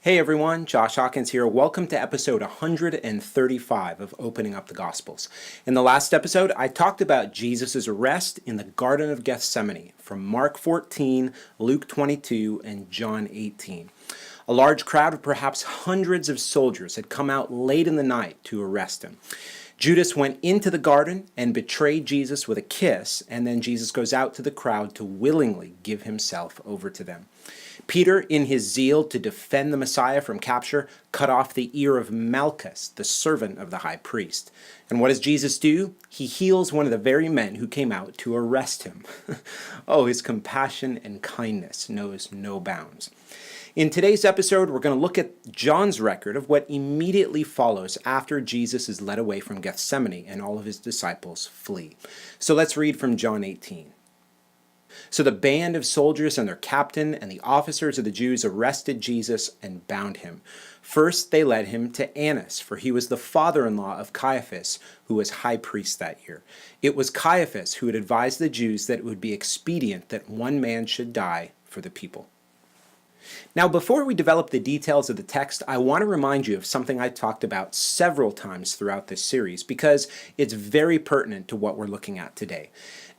Hey everyone, Josh Hawkins here. Welcome to episode 135 of Opening Up the Gospels. In the last episode, I talked about Jesus' arrest in the Garden of Gethsemane from Mark 14, Luke 22, and John 18. A large crowd of perhaps hundreds of soldiers had come out late in the night to arrest him. Judas went into the garden and betrayed Jesus with a kiss, and then Jesus goes out to the crowd to willingly give himself over to them. Peter, in his zeal to defend the Messiah from capture, cut off the ear of Malchus, the servant of the high priest. And what does Jesus do? He heals one of the very men who came out to arrest him. Oh, his compassion and kindness knows no bounds. In today's episode, we're going to look at John's record of what immediately follows after Jesus is led away from Gethsemane and all of his disciples flee. So let's read from John 18. So the band of soldiers and their captain and the officers of the Jews arrested Jesus and bound him. First they led him to Annas, for he was the father-in-law of Caiaphas, who was high priest that year. It was Caiaphas who had advised the Jews that it would be expedient that one man should die for the people. Now, before we develop the details of the text, I want to remind you of something I talked about several times throughout this series because it's very pertinent to what we're looking at today.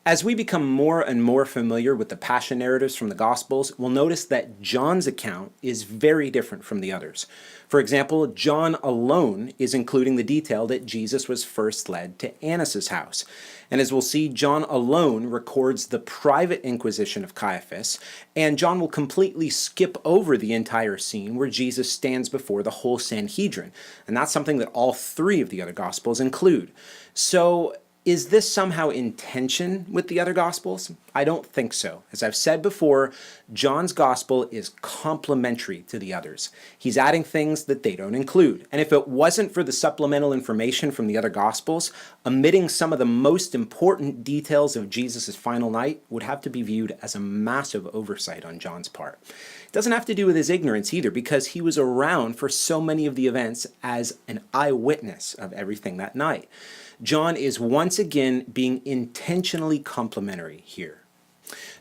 As we become more and more familiar with the passion narratives from the Gospels, we'll notice that John's account is very different from the others. For example, John alone is including the detail that Jesus was first led to Annas' house. And as we'll see, John alone records the private inquisition of Caiaphas, and John will completely skip over the entire scene where Jesus stands before the whole Sanhedrin. And that's something that all three of the other Gospels include. So, is this somehow in tension with the other Gospels? I don't think so. As I've said before, John's Gospel is complementary to the others. He's adding things that they don't include. And if it wasn't for the supplemental information from the other Gospels, omitting some of the most important details of Jesus' final night would have to be viewed as a massive oversight on John's part. It doesn't have to do with his ignorance either, because he was around for so many of the events as an eyewitness of everything that night. John is once again being intentionally complimentary here.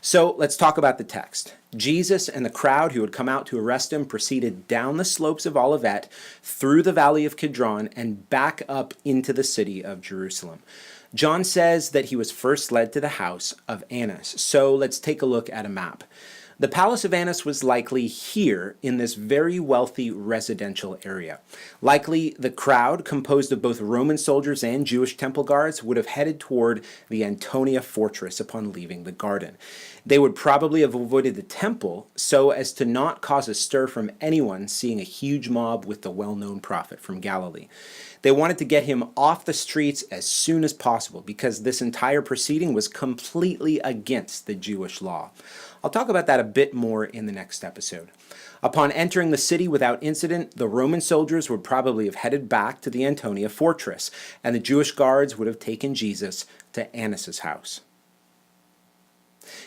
So let's talk about the text. Jesus and the crowd who had come out to arrest him proceeded down the slopes of Olivet, through the valley of Kidron, and back up into the city of Jerusalem. John says that he was first led to the house of Annas. So let's take a look at a map. The palace of Annas was likely here in this very wealthy residential area. Likely the crowd, composed of both Roman soldiers and Jewish temple guards, would have headed toward the Antonia fortress upon leaving the garden. They would probably have avoided the temple so as to not cause a stir from anyone seeing a huge mob with the well-known prophet from Galilee. They wanted to get him off the streets as soon as possible because this entire proceeding was completely against the Jewish law. I'll talk about that a bit more in the next episode. Upon entering the city without incident, the Roman soldiers would probably have headed back to the Antonia fortress, and the Jewish guards would have taken Jesus to Annas' house.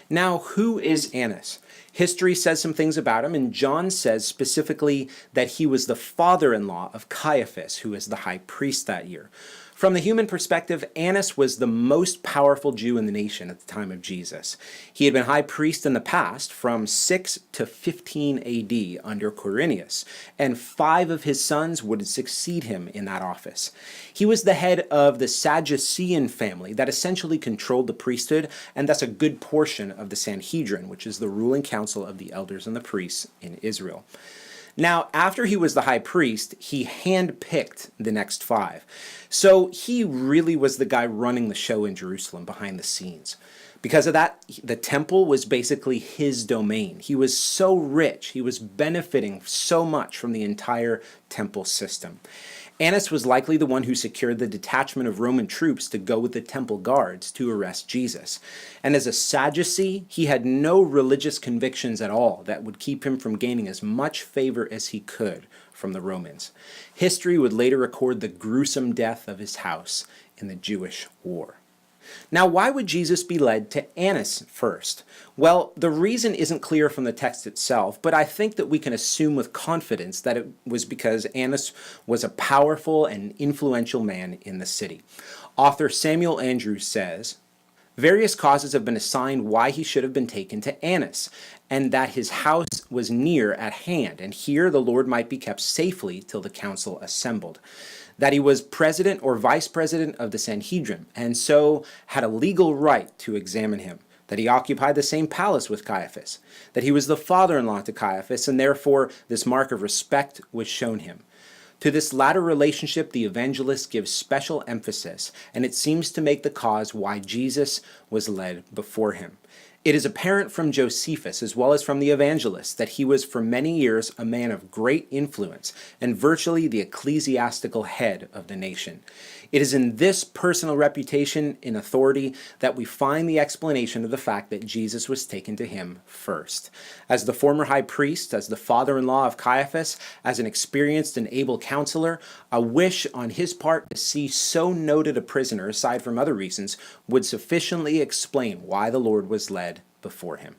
Now, who is Annas? History says some things about him, and John says specifically that he was the father-in-law of Caiaphas, who was the high priest that year. From the human perspective, Annas was the most powerful Jew in the nation at the time of Jesus. He had been high priest in the past from 6 to 15 AD under Quirinius, and 5 of his sons would succeed him in that office. He was the head of the Sadducean family that essentially controlled the priesthood, and thus a good portion of the Sanhedrin, which is the ruling council of the elders and the priests in Israel. Now, after he was the high priest, he handpicked the next 5. So he really was the guy running the show in Jerusalem behind the scenes. Because of that, the temple was basically his domain. He was so rich, he was benefiting so much from the entire temple system. Annas was likely the one who secured the detachment of Roman troops to go with the temple guards to arrest Jesus. And as a Sadducee, he had no religious convictions at all that would keep him from gaining as much favor as he could from the Romans. History would later record the gruesome death of his house in the Jewish war. Now, why would Jesus be led to Annas first? Well, the reason isn't clear from the text itself, but I think that we can assume with confidence that it was because Annas was a powerful and influential man in the city. Author Samuel Andrews says, Various causes have been assigned why he should have been taken to Annas. and that his house was near at hand, and here the Lord might be kept safely till the council assembled. That he was president or vice president of the Sanhedrin, and so had a legal right to examine him. That he occupied the same palace with Caiaphas. That he was the father-in-law to Caiaphas, and therefore this mark of respect was shown him. To this latter relationship, the evangelist gives special emphasis, and it seems to make the cause why Jesus was led before him. It is apparent from Josephus, as well as from the evangelist, that he was for many years a man of great influence and virtually the ecclesiastical head of the nation. It is in this personal reputation and authority that we find the explanation of the fact that Jesus was taken to him first. As the former high priest, as the father-in-law of Caiaphas, as an experienced and able counselor, a wish on his part to see so noted a prisoner, aside from other reasons, would sufficiently explain why the Lord was led before him.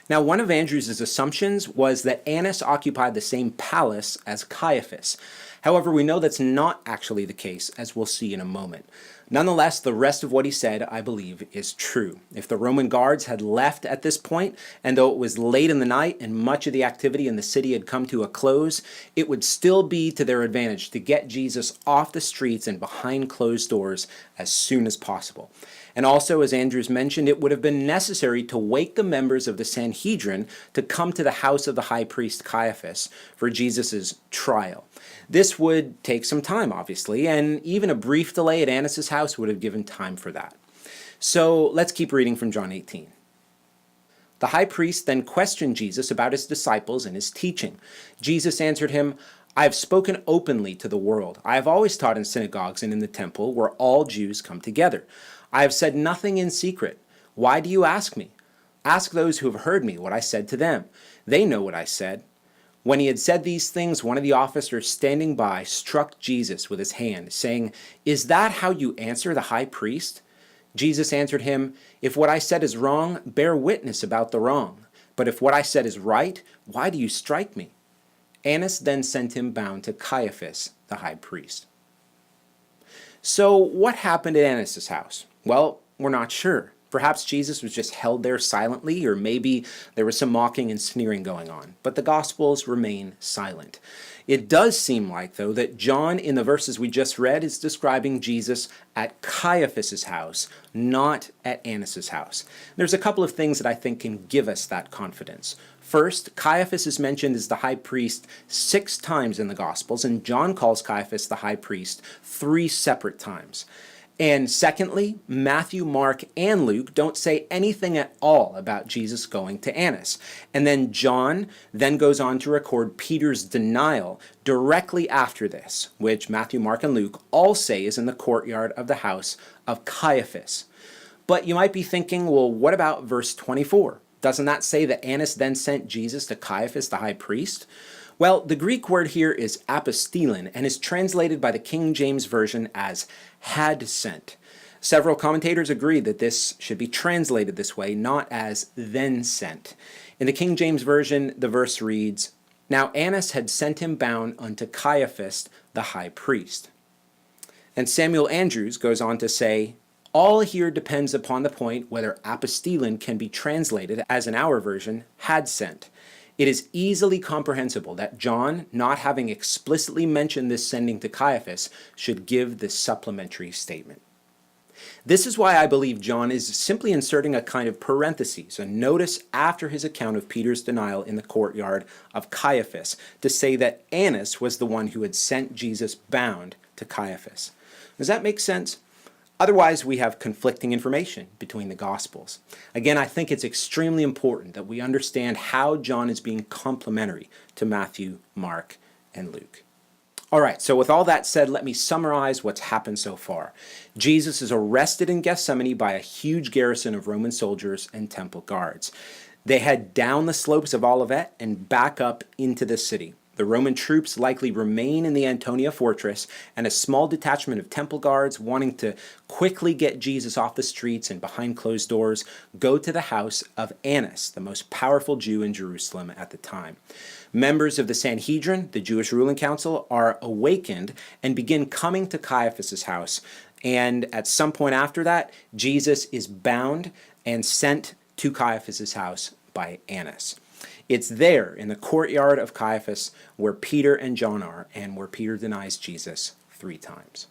Now, one of Andrew's assumptions was that Annas occupied the same palace as Caiaphas. However, we know that's not actually the case, as we'll see in a moment. Nonetheless, the rest of what he said, I believe, is true. If the Roman guards had left at this point, and though it was late in the night and much of the activity in the city had come to a close, it would still be to their advantage to get Jesus off the streets and behind closed doors as soon as possible. And also, as Andrews mentioned, it would have been necessary to wake the members of the Sanhedrin to come to the house of the high priest Caiaphas for Jesus' trial. This would take some time, obviously, and even a brief delay at Annas' house would have given time for that. So let's keep reading from John 18. The high priest then questioned Jesus about his disciples and his teaching. Jesus answered him, "I have spoken openly to the world. I have always taught in synagogues and in the temple where all Jews come together. I have said nothing in secret. Why do you ask me? Ask those who have heard me what I said to them. They know what I said." When he had said these things, one of the officers standing by struck Jesus with his hand, saying, "Is that how you answer the high priest?" Jesus answered him, "If what I said is wrong, bear witness about the wrong. But if what I said is right, why do you strike me?" Annas then sent him bound to Caiaphas, the high priest. So what happened at Annas' house? Well, we're not sure. Perhaps Jesus was just held there silently, or maybe there was some mocking and sneering going on. But the Gospels remain silent. It does seem like, though, that John, in the verses we just read, is describing Jesus at Caiaphas' house, not at Annas' house. There's a couple of things that I think can give us that confidence. First, Caiaphas is mentioned as the high priest 6 times in the Gospels, and John calls Caiaphas the high priest 3 separate times. And secondly, Matthew, Mark, and Luke don't say anything at all about Jesus going to Annas. And then John then goes on to record Peter's denial directly after this, which Matthew, Mark, and Luke all say is in the courtyard of the house of Caiaphas. But you might be thinking, well, what about verse 24? Doesn't that say that Annas then sent Jesus to Caiaphas, the high priest? Well, the Greek word here is apostelin and is translated by the King James Version as had sent. Several commentators agree that this should be translated this way, not as then sent. In the King James Version, the verse reads, "Now Annas had sent him bound unto Caiaphas the high priest." And Samuel Andrews goes on to say, "All here depends upon the point whether apostelin can be translated as in our version, had sent. It is easily comprehensible that John, not having explicitly mentioned this sending to Caiaphas, should give this supplementary statement." This is why I believe John is simply inserting a kind of parenthesis, a notice after his account of Peter's denial in the courtyard of Caiaphas, to say that Annas was the one who had sent Jesus bound to Caiaphas. Does that make sense? Otherwise, we have conflicting information between the Gospels. Again, I think it's extremely important that we understand how John is being complementary to Matthew, Mark, and Luke. All right, so with all that said, let me summarize what's happened so far. Jesus is arrested in Gethsemane by a huge garrison of Roman soldiers and temple guards. They head down the slopes of Olivet and back up into the city. The Roman troops likely remain in the Antonia fortress, and a small detachment of temple guards wanting to quickly get Jesus off the streets and behind closed doors go to the house of Annas, the most powerful Jew in Jerusalem at the time. Members of the Sanhedrin, the Jewish ruling council, are awakened and begin coming to Caiaphas' house. And at some point after that, Jesus is bound and sent to Caiaphas' house by Annas. It's there in the courtyard of Caiaphas where Peter and John are, and where Peter denies Jesus 3 times.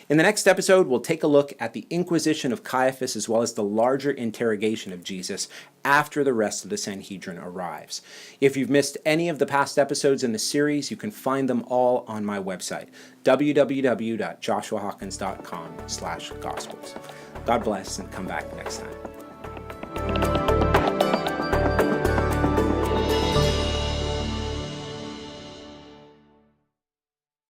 In the next episode, we'll take a look at the inquisition of Caiaphas as well as the larger interrogation of Jesus after the rest of the Sanhedrin arrives. If you've missed any of the past episodes in the series, you can find them all on my website, www.joshuahawkins.com/gospels. God bless, and come back next time.